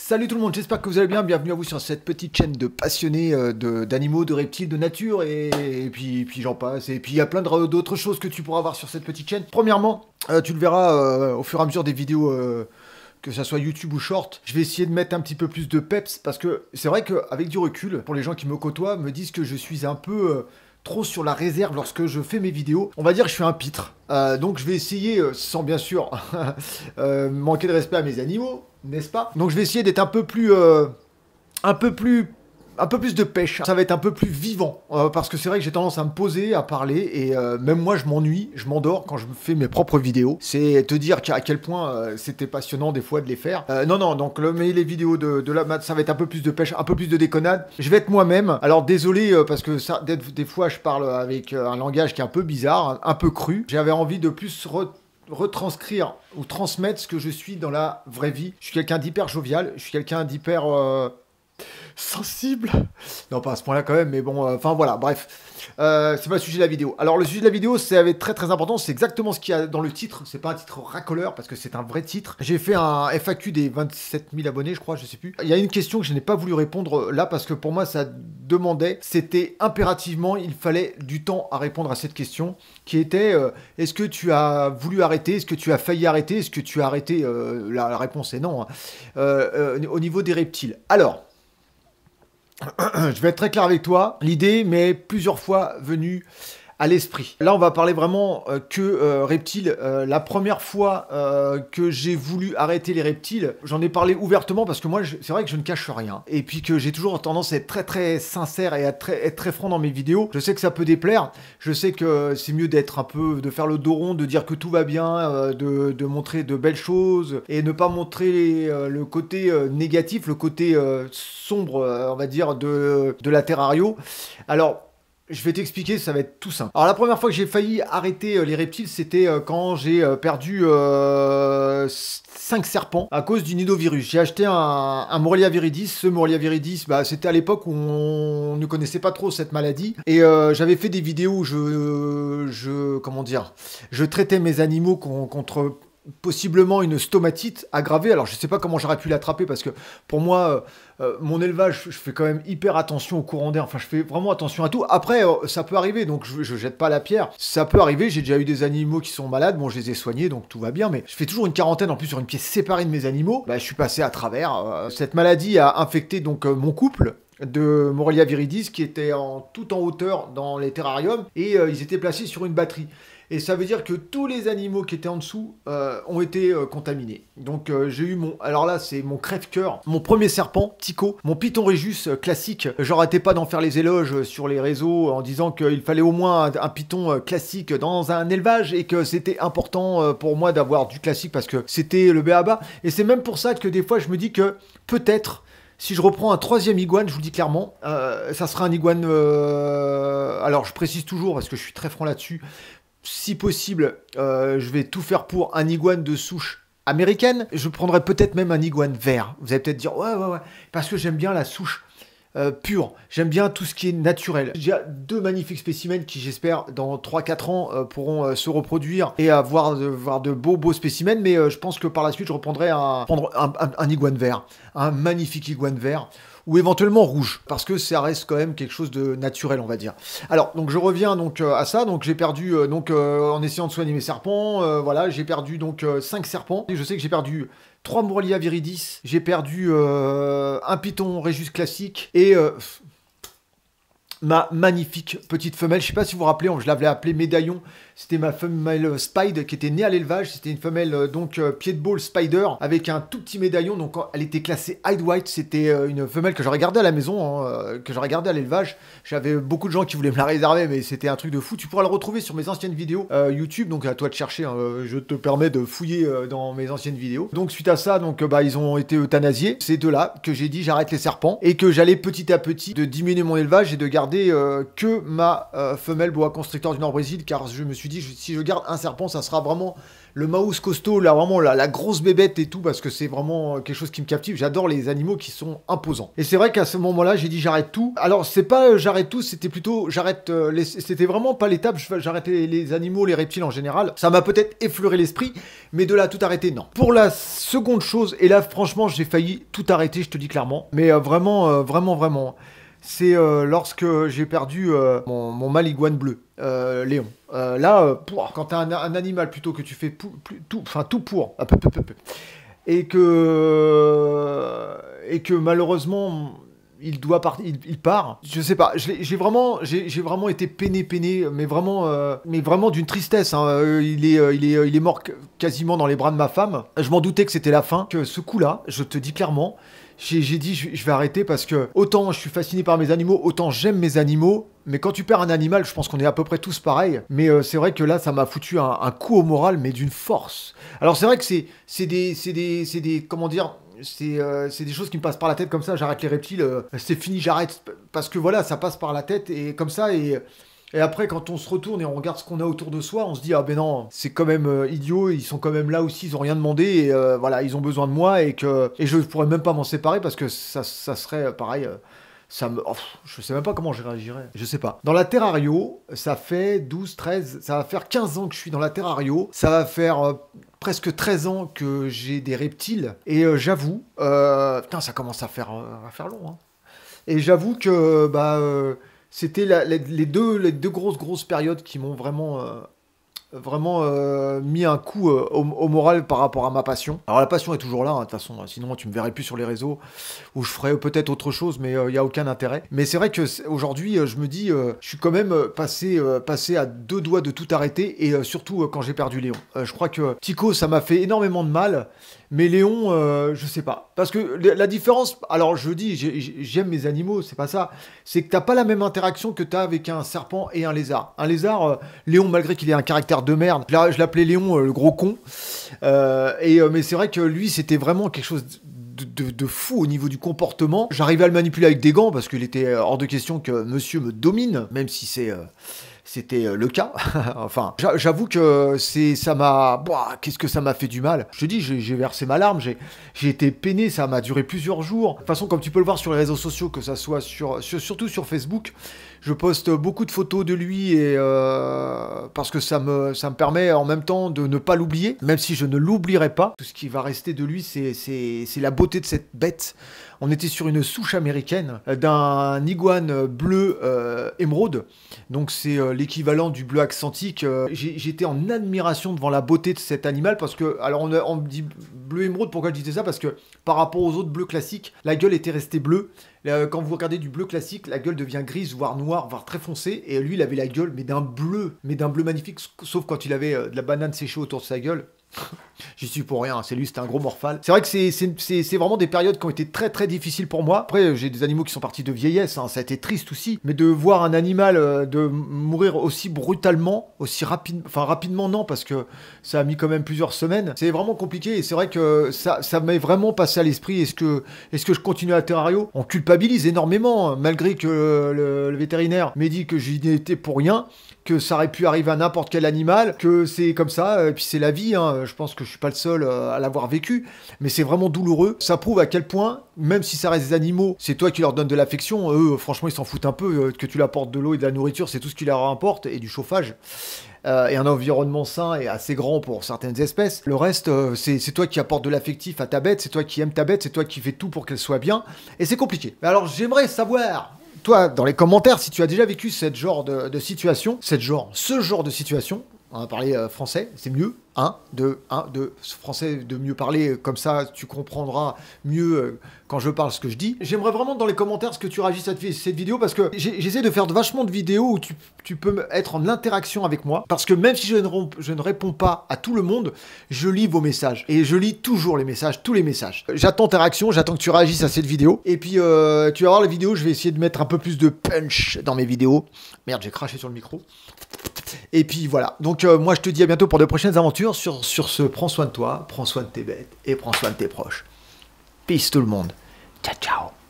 Salut tout le monde, j'espère que vous allez bien, bienvenue à vous sur cette petite chaîne de passionnés d'animaux, de reptiles, de nature et puis j'en passe. Et puis il y a plein d'autres choses que tu pourras voir sur cette petite chaîne. Premièrement, tu le verras au fur et à mesure des vidéos, que ça soit YouTube ou Short, je vais essayer de mettre un petit peu plus de peps parce que c'est vrai qu'avec du recul, pour les gens qui me côtoient, me disent que je suis un peu... trop sur la réserve lorsque je fais mes vidéos. On va dire que je suis un pitre. Donc je vais essayer, sans bien sûr manquer de respect à mes animaux, n'est-ce pas? Donc je vais essayer d'être un peu plus de pêche. Ça va être un peu plus vivant. Parce que c'est vrai que j'ai tendance à me poser, à parler, et même moi je m'ennuie, je m'endors quand je fais mes propres vidéos. C'est te dire à quel point c'était passionnant des fois de les faire. Non, donc les vidéos de la ça va être un peu plus de pêche, un peu plus de déconnade. Je vais être moi-même. Alors désolé, parce que ça, des fois je parle avec un langage qui est un peu bizarre, un peu cru. J'avais envie de plus retranscrire ou transmettre ce que je suis dans la vraie vie. Je suis quelqu'un d'hyper jovial, je suis quelqu'un d'hyper... sensible. Non, pas à ce point-là quand même, mais bon, enfin voilà, bref. C'est pas le sujet de la vidéo. Alors, le sujet de la vidéo, c'est très très important, c'est exactement ce qu'il y a dans le titre. C'est pas un titre racoleur, parce que c'est un vrai titre. J'ai fait un FAQ des 27 000 abonnés, je crois, je sais plus. Il y a une question que je n'ai pas voulu répondre là, parce que pour moi, ça demandait, c'était impérativement, il fallait du temps à répondre à cette question, qui était, est-ce que tu as voulu arrêter? Est-ce que tu as failli arrêter? Est-ce que tu as arrêté? La réponse est non. Hein. Au niveau des reptiles. Alors... je vais être très clair avec toi. L'idée m'est plusieurs fois venue à l'esprit. Là, on va parler vraiment que reptiles. La première fois que j'ai voulu arrêter les reptiles, j'en ai parlé ouvertement parce que moi, c'est vrai que je ne cache rien. Et puis que j'ai toujours tendance à être très très sincère et à être très franc dans mes vidéos. Je sais que ça peut déplaire. Je sais que c'est mieux d'être un peu, de faire le dos rond, de dire que tout va bien, de montrer de belles choses et ne pas montrer le côté négatif, le côté sombre, on va dire, de la Terrario. Alors, je vais t'expliquer, ça va être tout simple. Alors la première fois que j'ai failli arrêter les reptiles, c'était quand j'ai perdu 5 serpents à cause du nidovirus. J'ai acheté un Morelia viridis. Ce Morelia viridis, bah, c'était à l'époque où on ne connaissait pas trop cette maladie. Et j'avais fait des vidéos où comment dire, je traitais mes animaux contre... possiblement une stomatite aggravée. Alors je sais pas comment j'aurais pu l'attraper parce que pour moi mon élevage, je fais quand même hyper attention au courant d'air, enfin je fais vraiment attention à tout. Après ça peut arriver, donc je jette pas la pierre, ça peut arriver. J'ai déjà eu des animaux qui sont malades, bon je les ai soignés donc tout va bien, mais je fais toujours une quarantaine en plus sur une pièce séparée de mes animaux. Bah, je suis passé à travers. Cette maladie a infecté donc mon couple de Morelia viridis qui était tout en hauteur dans les terrariums et ils étaient placés sur une batterie. Et ça veut dire que tous les animaux qui étaient en dessous ont été contaminés. Donc j'ai eu alors là c'est mon crève-cœur, mon premier serpent, Tico, mon Python Régus classique. J'arrêtais pas d'en faire les éloges sur les réseaux en disant qu'il fallait au moins un python classique dans un élevage et que c'était important pour moi d'avoir du classique parce que c'était le b.a.-ba. Et c'est même pour ça que des fois je me dis que peut-être... si je reprends un troisième iguane, je vous le dis clairement, ça sera un iguane... alors je précise toujours parce que je suis très franc là-dessus. Si possible, je vais tout faire pour un iguane de souche américaine. Je prendrais peut-être même un iguane vert. Vous allez peut-être dire, ouais, parce que j'aime bien la souche pure. J'aime bien tout ce qui est naturel. J'ai deux magnifiques spécimens qui, j'espère, dans 3-4 ans, pourront se reproduire et avoir de beaux spécimens. Mais je pense que par la suite, je reprendrai un iguane vert. Un magnifique iguane vert. Ou éventuellement rouge, parce que ça reste quand même quelque chose de naturel, on va dire. Alors, donc je reviens donc à ça, donc j'ai perdu, en essayant de soigner mes serpents, voilà, j'ai perdu donc 5 serpents. Et je sais que j'ai perdu 3 Morelia viridis, j'ai perdu un Python Régus classique, et... ma magnifique petite femelle, je sais pas si vous vous rappelez, je l'avais appelée Médaillon, c'était ma femelle Spide qui était née à l'élevage, c'était une femelle donc pied de ball Spider avec un tout petit médaillon, donc elle était classée Hide White, c'était une femelle que j'aurais gardée à la maison, que j'aurais gardée à l'élevage. J'avais beaucoup de gens qui voulaient me la réserver, mais c'était un truc de fou. Tu pourras le retrouver sur mes anciennes vidéos YouTube, donc à toi de chercher, hein, je te permets de fouiller dans mes anciennes vidéos. Donc suite à ça, donc bah, ils ont été euthanasiés, c'est de là que j'ai dit j'arrête les serpents, et que j'allais petit à petit de diminuer mon élevage et de garder que ma femelle boa constrictor du Nord-Brésil, car je me suis suis dit, si je garde un serpent, ça sera vraiment le mouse costaud, là, vraiment la grosse bébête et tout, parce que c'est vraiment quelque chose qui me captive. J'adore les animaux qui sont imposants. Et c'est vrai qu'à ce moment-là, j'ai dit j'arrête tout. Alors, c'est pas j'arrête tout, c'était plutôt j'arrête... C'était vraiment pas l'étape, j'arrête les animaux, les reptiles en général. Ça m'a peut-être effleuré l'esprit, mais de là, tout arrêter, non. Pour la seconde chose, et là, franchement, j'ai failli tout arrêter, je te dis clairement. Mais vraiment... C'est lorsque j'ai perdu mon mâle iguane bleu, Léon. Quand t'as un animal plutôt que tu fais tout pour, et que malheureusement il doit partir, il part. Je sais pas, j'ai vraiment été peiné, mais vraiment d'une tristesse. Hein. Il est mort quasiment dans les bras de ma femme. Je m'en doutais que c'était la fin. Que ce coup-là, je te dis clairement. J'ai dit je vais arrêter parce que autant je suis fasciné par mes animaux, autant j'aime mes animaux, mais quand tu perds un animal, je pense qu'on est à peu près tous pareils, mais c'est vrai que là ça m'a foutu un coup au moral, mais d'une force. Alors c'est vrai que c'est des comment dire, c'est des choses qui me passent par la tête comme ça, j'arrête les reptiles, c'est fini, j'arrête, parce que voilà, ça passe par la tête et comme ça et après, quand on se retourne et on regarde ce qu'on a autour de soi, on se dit ah ben non, c'est quand même idiot, ils sont quand même là aussi, ils ont rien demandé et voilà, ils ont besoin de moi et je pourrais même pas m'en séparer parce que ça serait pareil. Je sais même pas comment je réagirais. Je sais pas. Dans la Terrario, ça fait 12, 13, ça va faire 15 ans que je suis dans la Terrario. Ça va faire presque 13 ans que j'ai des reptiles. Et j'avoue, putain, ça commence à faire long. Hein. Et j'avoue que c'était les deux grosses périodes qui m'ont vraiment mis un coup au moral par rapport à ma passion. Alors la passion est toujours là, hein, de toute façon, sinon tu me verrais plus sur les réseaux, où je ferais peut-être autre chose, mais il n'y a aucun intérêt. Mais c'est vrai que aujourd'hui, je me dis, je suis quand même passé à deux doigts de tout arrêter, et surtout quand j'ai perdu Léon. Je crois que Tico, ça m'a fait énormément de mal, mais Léon, je sais pas. Parce que la différence, alors je dis, j'aime mes animaux, c'est pas ça, c'est que t'as pas la même interaction que t'as avec un serpent et un lézard. Un lézard, Léon, malgré qu'il ait un caractère de merde, je l'appelais Léon le gros con, mais c'est vrai que lui, c'était vraiment quelque chose de fou au niveau du comportement. J'arrivais à le manipuler avec des gants, parce qu'il était hors de question que monsieur me domine, même si c'était le cas. Enfin, j'avoue que ça m'a... qu'est-ce que ça m'a fait du mal. Je te dis, j'ai versé ma larme, j'ai été peiné, ça m'a duré plusieurs jours. De toute façon, comme tu peux le voir sur les réseaux sociaux, que ça soit surtout sur Facebook, je poste beaucoup de photos de lui et parce que ça me permet en même temps de ne pas l'oublier, même si je ne l'oublierai pas. Tout ce qui va rester de lui, c'est la beauté de cette bête. On était sur une souche américaine d'un iguane bleu émeraude. Donc c'est l'équivalent du bleu accentique. J'étais en admiration devant la beauté de cet animal parce que, alors on me dit bleu émeraude, pourquoi je disais ça? Parce que par rapport aux autres bleus classiques, la gueule était restée bleue. Quand vous regardez du bleu classique, la gueule devient grise, voire noire, voire très foncée. Et lui, il avait la gueule, mais d'un bleu magnifique, sauf quand il avait de la banane séchée autour de sa gueule. J'y suis pour rien, c'est lui, c'était un gros morphale. C'est vrai que c'est vraiment des périodes qui ont été très très difficiles pour moi. Après, j'ai des animaux qui sont partis de vieillesse, hein, ça a été triste aussi. Mais de voir un animal de mourir aussi brutalement, aussi rapidement non, parce que ça a mis quand même plusieurs semaines. C'est vraiment compliqué et c'est vrai que ça m'est vraiment passé à l'esprit. Est-ce que je continue à Terrario? On culpabilise énormément, malgré que le vétérinaire m'ait dit que j'y étais pour rien, que ça aurait pu arriver à n'importe quel animal, que c'est comme ça, et puis c'est la vie, hein. Je pense que je suis pas le seul à l'avoir vécu, mais c'est vraiment douloureux. Ça prouve à quel point, même si ça reste des animaux, c'est toi qui leur donnes de l'affection, eux, franchement, ils s'en foutent un peu, que tu leur apportes de l'eau et de la nourriture, c'est tout ce qui leur importe, et du chauffage. Et un environnement sain et assez grand pour certaines espèces. Le reste, c'est toi qui apportes de l'affectif à ta bête, c'est toi qui aimes ta bête, c'est toi qui fais tout pour qu'elle soit bien, et c'est compliqué. Alors, j'aimerais savoir... Toi, dans les commentaires, si tu as déjà vécu ce genre de situation, ce genre de situation, on va parler français, c'est mieux, de français, de mieux parler, comme ça tu comprendras mieux quand je parle ce que je dis. J'aimerais vraiment dans les commentaires ce que tu réagis à cette vidéo, parce que j'essaie de faire vachement de vidéos où tu peux être en interaction avec moi, parce que même si je ne réponds pas à tout le monde, je lis vos messages, et je lis toujours les messages, tous les messages. J'attends ta réaction, j'attends que tu réagisses à cette vidéo, et puis tu vas voir la vidéo, je vais essayer de mettre un peu plus de punch dans mes vidéos. Merde, j'ai craché sur le micro. Et puis voilà, donc moi je te dis à bientôt pour de prochaines aventures. Sur ce, prends soin de toi, prends soin de tes bêtes et prends soin de tes proches. Peace tout le monde. Ciao ciao.